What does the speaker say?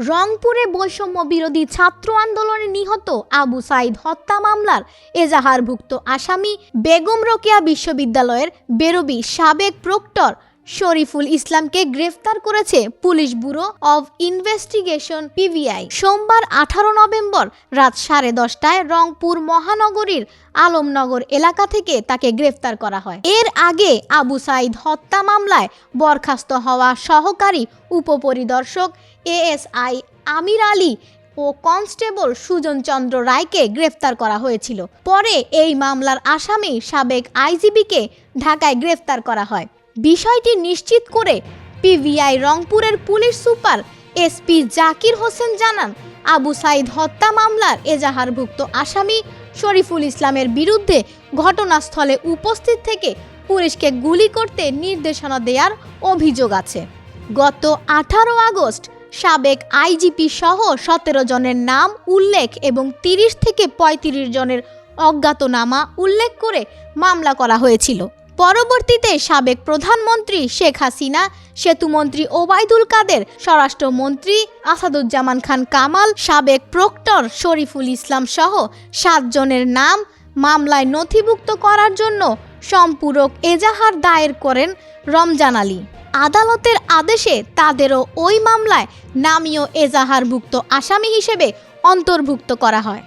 রংপুরে বৈষম্য বিরোধী ছাত্র আন্দোলনে নিহত আবু সাঈদ হত্যা মামলার এজাহারভুক্ত আসামি বেগম রোকেয়া বিশ্ববিদ্যালয়ের বেরবি সাবেক প্রক্টর শরীফুল ইসলামকে গ্রেফতার করেছে police bureau of investigation PBI. সোমবার 18 নভেম্বর রাত 10:30টায় রংপুর মহানগরীর আলমনগর এলাকা থেকে তাকে গ্রেফতার করা হয়। এর আগে আবু সাঈদ হত্যা মামলায় বরখাস্ত হওয়া সহকারী উপপরিদর্শক এএসআই আমির আলী ও কনস্টেবল সুজন চন্দ্র রায়কে গ্রেফতার করা হয়েছিল। পরে এই মামলার আসামি সাবেক আইজিবিকে ঢাকায় গ্রেফতার করা হয়। বিষয়টি নিশ্চিত করে পিবিআই রংপুরের police super SP Zakir Hossain জানান, আবু সাঈদ হত্যা মামলার এজাহারভুক্ত আসামি শরীফুল ইসলামের বিরুদ্ধে ঘটনাস্থলে উপস্থিত থেকে পুলিশকে গুলি করতে নির্দেশনা দেওয়ার অভিযোগ আছে। গত 18 আগস্ট সাবেক আইজিপি সহ 17 জনের নাম উল্লেখ এবং 30 থেকে 35 জনের অজ্ঞাতনামা উল্লেখ করে মামলা করা হয়েছিল। পরবর্তীতে সাবেক প্রধানমন্ত্রী শেখ হাসিনা, সেতুমন্ত্রী ওবায়দুল কাদের, স্বরাষ্ট্রমন্ত্রী আসাদুজ্জামান খান কামাল, সাবেক প্রক্টর শরীফুল ইসলাম সহ 7 জনের নাম মামলায় নথিভুক্ত করার জন্য সম্পূরক এজাহার দায়ের করেন রমজান আলী। আদালতের আদেশে তাদেরও ওই মামলায় নামীয় এজাহারভুক্ত আসামি হিসেবে অন্তর্ভুক্ত করা হয়।